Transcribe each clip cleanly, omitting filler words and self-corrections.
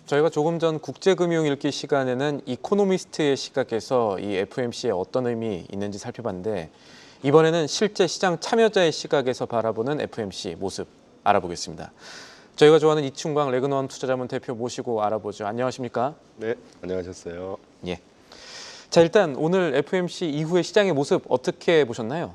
저희가 조금 전 국제금융 읽기 시간에는 이코노미스트의 시각에서 이 FOMC에 어떤 의미 있는지 살펴봤는데 이번에는 실제 시장 참여자의 시각에서 바라보는 FOMC 모습 알아보겠습니다. 저희가 좋아하는 이충광 레그넌 투자자문 대표 모시고 알아보죠. 안녕하십니까? 네, 안녕하셨어요. 예. 자, 일단 오늘 FOMC 이후의 시장의 모습 어떻게 보셨나요?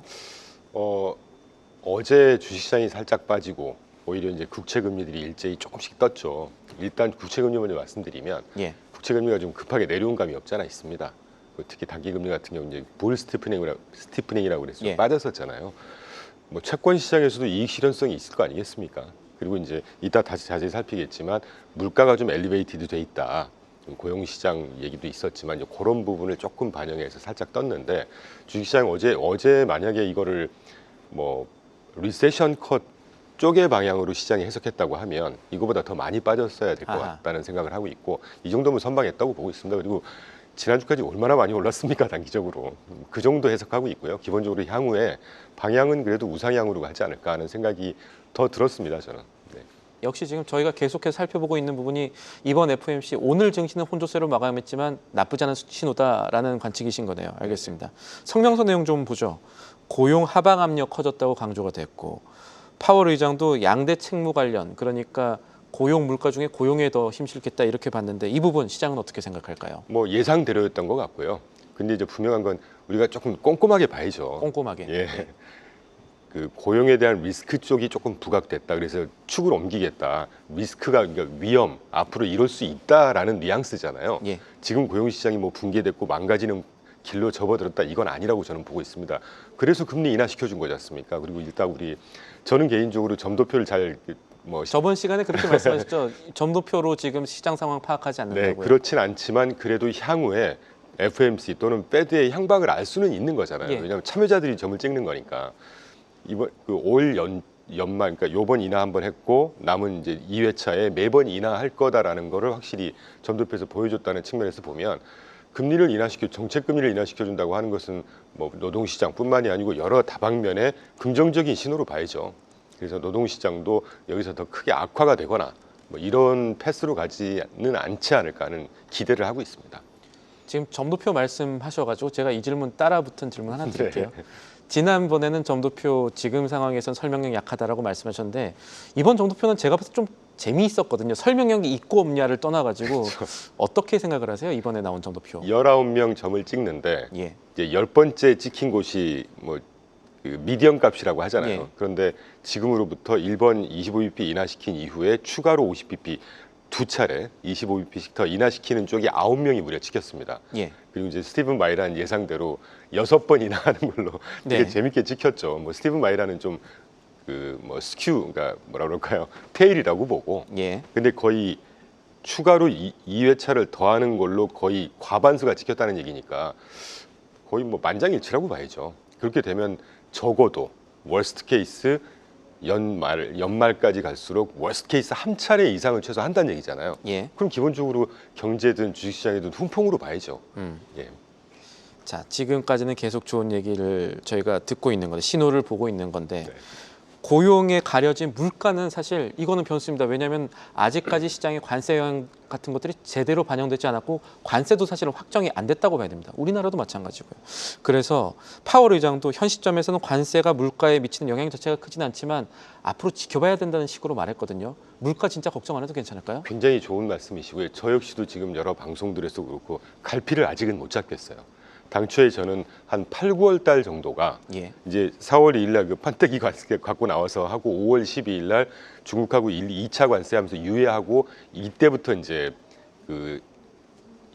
어제 주식시장이 살짝 빠지고 오히려 이제 국채금리들이 일제히 조금씩 떴죠. 일단 국채금리 먼저 말씀드리면 예. 국채금리가 좀 급하게 내려온 감이 없지 않아 있습니다. 특히 단기금리 같은 경우 이제 볼 스티프닝이라고 그랬어요. 예. 빠졌었잖아요. 뭐 채권 시장에서도 이익 실현성이 있을 거 아니겠습니까? 그리고 이제 이따 다시 자세히 살피겠지만 물가가 좀 엘리베이티드 돼 있다. 고용시장 얘기도 있었지만 이제 그런 부분을 조금 반영해서 살짝 떴는데 주식시장 어제 만약에 이거를 뭐 리세션 컷 쪽의 방향으로 시장이 해석했다고 하면 이거보다 더 많이 빠졌어야 될 것 같다는 생각을 하고 있고 이 정도면 선방했다고 보고 있습니다. 그리고 지난주까지 얼마나 많이 올랐습니까? 단기적으로 그 정도 해석하고 있고요. 기본적으로 향후에 방향은 그래도 우상향으로 가지 않을까 하는 생각이 더 들었습니다. 저는. 네. 역시 지금 저희가 계속해서 살펴보고 있는 부분이 이번 FOMC 오늘 증시는 혼조세로 마감했지만 나쁘지 않은 신호다라는 관측이신 거네요. 알겠습니다. 성명서 내용 좀 보죠. 고용 하방 압력 커졌다고 강조가 됐고 파월 의장도 양대 책무 관련 그러니까 고용 물가 중에 고용에 더 힘실겠다 이렇게 봤는데 이 부분 시장은 어떻게 생각할까요? 뭐 예상대로였던 것 같고요. 근데 이제 분명한 건 우리가 조금 꼼꼼하게 봐야죠. 꼼꼼하게. 예. 네. 그 고용에 대한 리스크 쪽이 조금 부각됐다. 그래서 축을 옮기겠다. 리스크가 그러니까 위험 앞으로 이럴 수 있다라는 뉘앙스잖아요. 예. 지금 고용 시장이 뭐 붕괴됐고 망가지는 길로 접어들었다. 이건 아니라고 저는 보고 있습니다. 그래서 금리 인하 시켜준 거지 않습니까? 그리고 일단 저는 개인적으로 점도표를 잘 저번 시간에 그렇게 말씀하셨죠. 점도표로 지금 시장 상황 파악하지 않는다고요. 네, 그렇진 않지만 그래도 향후에 FOMC 또는 페드의 향방을 알 수는 있는 거잖아요. 예. 왜냐하면 참여자들이 점을 찍는 거니까. 이번 올 연말 그러니까 요번 인하 한번 했고 남은 이제 2회차에 매번 인하할 거다라는 거를 확실히 점도표에서 보여줬다는 측면에서 보면 금리를 정책 금리를 인하시켜 준다고 하는 것은 뭐 노동시장뿐만이 아니고 여러 다방면의 긍정적인 신호로 봐야죠. 그래서 노동시장도 여기서 더 크게 악화가 되거나 뭐 이런 패스로 가지는 않지 않을까 하는 기대를 하고 있습니다. 지금 점도표 말씀하셔가지고 제가 이 질문 따라 붙은 질문 하나 드릴게요. 네. 지난번에는 점도표 지금 상황에선 설명력이 약하다라고 말씀하셨는데 이번 점도표는 제가 봐서 좀 재미있었거든요. 설명력이 있고 없냐를 떠나가지고 어떻게 생각을 하세요? 이번에 나온 점도표. 19명 점을 찍는데 예. 이제 10번째 찍힌 곳이 뭐 그 미디엄 값이라고 하잖아요. 예. 그런데 지금으로부터 1번 25bp 인하시킨 이후에 추가로 50bp 두 차례 25bp씩 더 인하시키는 쪽이 9명이 무려 찍혔습니다. 예. 그리고 이제 스티븐 마이란 예상대로 6번 인하하는 걸로 되게 네. 재밌게 찍혔죠. 뭐 스티븐 마이란은 좀 그 뭐 스큐, 그러니까 뭐라 그럴까요? 테일이라고 보고. 예. 근데 거의 추가로 2회차를 더하는 걸로 거의 과반수가 찍혔다는 얘기니까 거의 뭐 만장일치라고 봐야죠. 그렇게 되면 적어도 월스트 케이스 연말까지 갈수록 월스트 케이스 한 차례 이상을 최소 한다는 얘기잖아요. 예. 그럼 기본적으로 경제든 주식시장이든 훈풍으로 봐야죠. 예. 자, 지금까지는 계속 좋은 얘기를 저희가 듣고 있는 건데 신호를 보고 있는 건데 네. 고용에 가려진 물가는 사실 이거는 변수입니다. 왜냐하면 아직까지 시장의 관세 영향 같은 것들이 제대로 반영되지 않았고 관세도 사실은 확정이 안 됐다고 봐야 됩니다. 우리나라도 마찬가지고요. 그래서 파월 의장도 현 시점에서는 관세가 물가에 미치는 영향 자체가 크진 않지만 앞으로 지켜봐야 된다는 식으로 말했거든요. 물가 진짜 걱정 안 해도 괜찮을까요? 굉장히 좋은 말씀이시고요. 저 역시도 지금 여러 방송들에서 그렇고 갈피를 아직은 못 잡겠어요. 당초에 저는 한 8, 9월 달 정도가 예. 이제 4월 2일 날 그 판때기 관세 갖고 나와서 하고 5월 12일 날 중국하고 2차 관세하면서 유예하고 이때부터 이제 그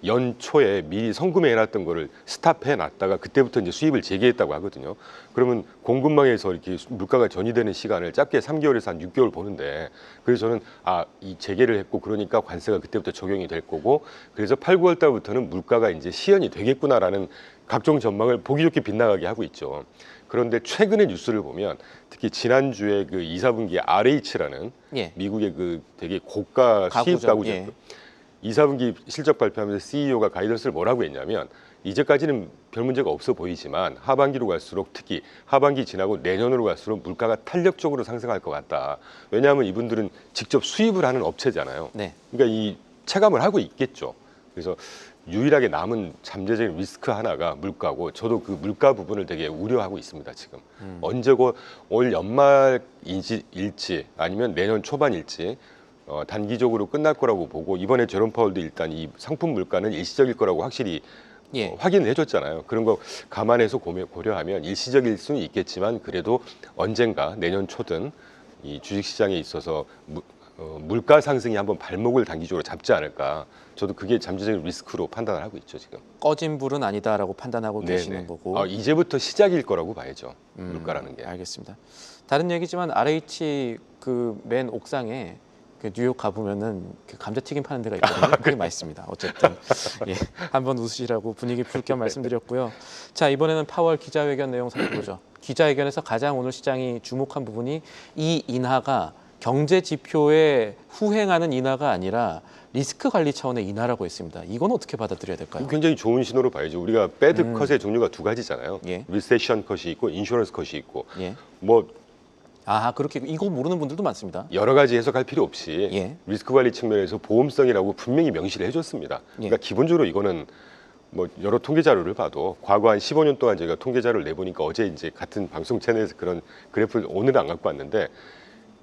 연초에 미리 성금해 놨던 거를 스탑해 놨다가 그때부터 이제 수입을 재개했다고 하거든요. 그러면 공급망에서 이렇게 물가가 전이되는 시간을 짧게 3개월에서 한 6개월 보는데 그래서 저는 이 재개를 했고 그러니까 관세가 그때부터 적용이 될 거고 그래서 8, 9월 달부터는 물가가 이제 시연이 되겠구나라는 각종 전망을 보기 좋게 빗나가게 하고 있죠. 그런데 최근의 뉴스를 보면 특히 지난주에 그 2, 4분기 RH라는 예. 미국의 그 되게 고가 수입 가구죠. 예. 2, 4분기 실적 발표하면서 CEO가 가이던스를 뭐라고 했냐면 이제까지는 별 문제가 없어 보이지만 하반기로 갈수록 특히 하반기 지나고 내년으로 갈수록 물가가 탄력적으로 상승할 것 같다. 왜냐하면 이분들은 직접 수입을 하는 업체잖아요. 네. 그러니까 이 체감을 하고 있겠죠. 그래서 유일하게 남은 잠재적인 리스크 하나가 물가고 저도 그 물가 부분을 되게 우려하고 있습니다. 지금 언제고 올 연말일지 아니면 내년 초반일지 단기적으로 끝날 거라고 보고 이번에 제롬 파월도 일단 이 상품 물가는 일시적일 거라고 확실히 예. 확인을 해줬잖아요. 그런 거 감안해서 고려하면 일시적일 수는 있겠지만 그래도 언젠가 내년 초든 이 주식시장에 있어서 물가 상승이 한번 발목을 단기적으로 잡지 않을까. 저도 그게 잠재적인 리스크로 판단을 하고 있죠 지금. 꺼진 불은 아니다라고 판단하고 계시는 거고. 이제부터 시작일 거라고 봐야죠. 물가라는 게. 알겠습니다. 다른 얘기지만 RH 그 맨 옥상에 그 뉴욕 가보면은 그 감자튀김 파는 데가 있거든요. 그게 맛있습니다. 어쨌든 예, 한번 웃으시라고 분위기 풀 겸 말씀드렸고요. 자, 이번에는 파월 기자회견 내용 살펴보죠. 기자회견에서 가장 오늘 시장이 주목한 부분이 이 인하가 경제 지표에 후행하는 인하가 아니라 리스크 관리 차원의 인하라고 했습니다. 이건 어떻게 받아들여야 될까요? 굉장히 좋은 신호로 봐야죠. 우리가 배드 컷의 종류가 두 가지잖아요. 예. 리세션 컷이 있고 인슈런스 컷이 있고 예. 뭐 아, 그렇게 이거 모르는 분들도 많습니다. 여러 가지 해석할 필요 없이 예. 리스크 관리 측면에서 보험성이라고 분명히 명시를 해줬습니다. 그러니까 기본적으로 이거는 뭐 여러 통계 자료를 봐도 과거 한 15년 동안 저희가 통계 자료를 내보니까 어제 이제 같은 방송 채널에서 그런 그래프를 오늘은 안 갖고 왔는데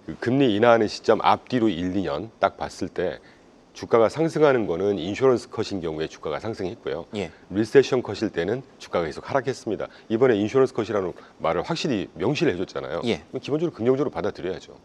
그 금리 인하하는 시점 앞뒤로 1, 2년 딱 봤을 때 주가가 상승하는 거는 인슈런스 컷인 경우에 주가가 상승했고요. 예. 리세션 컷일 때는 주가가 계속 하락했습니다. 이번에 인슈런스 컷이라는 말을 확실히 명시를 해줬잖아요. 예. 기본적으로 긍정적으로 받아들여야죠.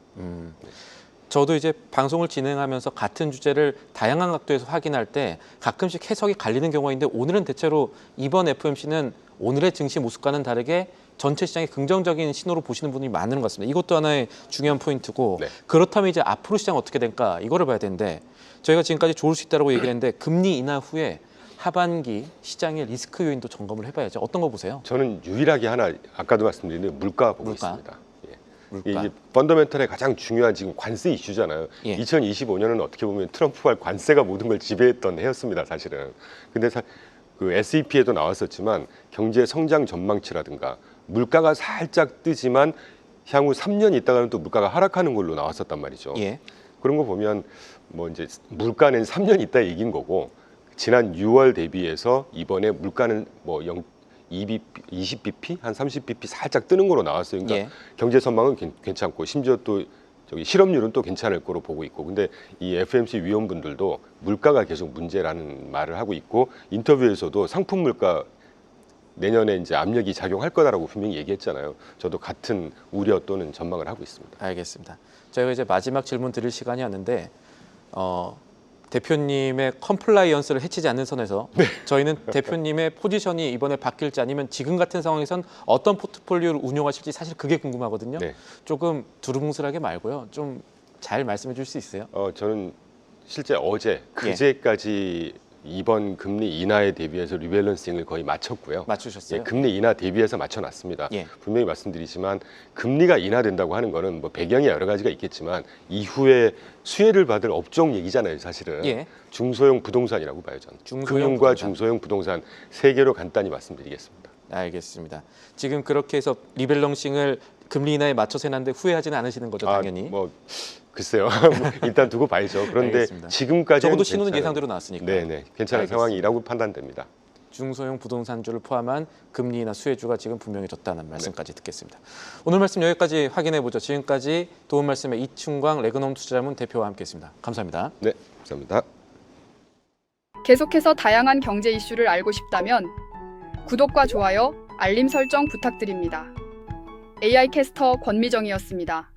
저도 이제 방송을 진행하면서 같은 주제를 다양한 각도에서 확인할 때 가끔씩 해석이 갈리는 경우가 있는데 오늘은 대체로 이번 FOMC는 오늘의 증시 모습과는 다르게 전체 시장의 긍정적인 신호로 보시는 분이 많은 것 같습니다. 이것도 하나의 중요한 포인트고 네. 그렇다면 이제 앞으로 시장 어떻게 될까 이거를 봐야 되는데 저희가 지금까지 좋을 수 있다고 얘기를 했는데 금리 인하 후에 하반기 시장의 리스크 요인도 점검을 해봐야죠. 어떤 거 보세요? 저는 유일하게 하나 아까도 말씀드린 물가 보고 물가. 있습니다. 예. 물가. 이게 펀더멘털의 가장 중요한 지금 관세 이슈잖아요. 예. 2025년은 어떻게 보면 트럼프와 관세가 모든 걸 지배했던 해였습니다, 사실은. 근데 그 SEP에도 나왔었지만 경제 성장 전망치라든가 물가가 살짝 뜨지만 향후 3년 있다가는 또 물가가 하락하는 걸로 나왔었단 말이죠. 예. 그런 거 보면 뭐 이제 물가는 3년 있다 얘기인 거고 지난 6월 대비해서 이번에 물가는 뭐 20bp 한 30bp 살짝 뜨는 거로 나왔어요. 그러니까 예. 경제 전망은 괜찮고 심지어 또 저기 실업률은 또 괜찮을 거로 보고 있고 근데 이 FMC 위원분들도 물가가 계속 문제라는 말을 하고 있고 인터뷰에서도 상품 물가 내년에 이제 압력이 작용할 거다라고 분명히 얘기했잖아요. 저도 같은 우려 또는 전망을 하고 있습니다. 알겠습니다. 저희가 이제 마지막 질문 드릴 시간이 왔는데 대표님의 컴플라이언스를 해치지 않는 선에서 저희는 대표님의 포지션이 이번에 바뀔지 아니면 지금 같은 상황에선 어떤 포트폴리오를 운용하실지 사실 그게 궁금하거든요. 네. 조금 두루뭉술하게 말고요. 좀 잘 말씀해 줄 수 있어요? 저는 실제 어제 그제까지 이번 금리 인하에 대비해서 리밸런싱을 거의 마쳤고요. 맞추셨어요? 예, 금리 인하 대비해서 맞춰놨습니다. 예. 분명히 말씀드리지만 금리가 인하된다고 하는 거는 뭐 배경이 여러 가지가 있겠지만 이후에 수혜를 받을 업종 얘기잖아요, 사실은. 예. 중소형 부동산이라고 봐요, 저는. 중소형 금융과 부동산. 중소형 부동산 세 개로 간단히 말씀드리겠습니다. 알겠습니다. 지금 그렇게 해서 리밸런싱을 금리 인하에 맞춰서 해놨는데 후회하지는 않으시는 거죠, 당연히. 뭐 글쎄요. 일단 두고 봐야죠. 그런데 알겠습니다. 지금까지는 적어도 신호는 괜찮은- 예상대로 나왔으니까. 네네, 괜찮은 알겠습니다. 상황이라고 판단됩니다. 중소형 부동산주를 포함한 금리 인하 수혜주가 지금 분명해졌다는 말씀까지 듣겠습니다. 오늘 말씀 여기까지 확인해 보죠. 지금까지 도움 말씀에 이충광 레그넘 투자자문 대표와 함께했습니다. 감사합니다. 네, 감사합니다. 계속해서 다양한 경제 이슈를 알고 싶다면 구독과 좋아요, 알림 설정 부탁드립니다. AI 캐스터 권미정이었습니다.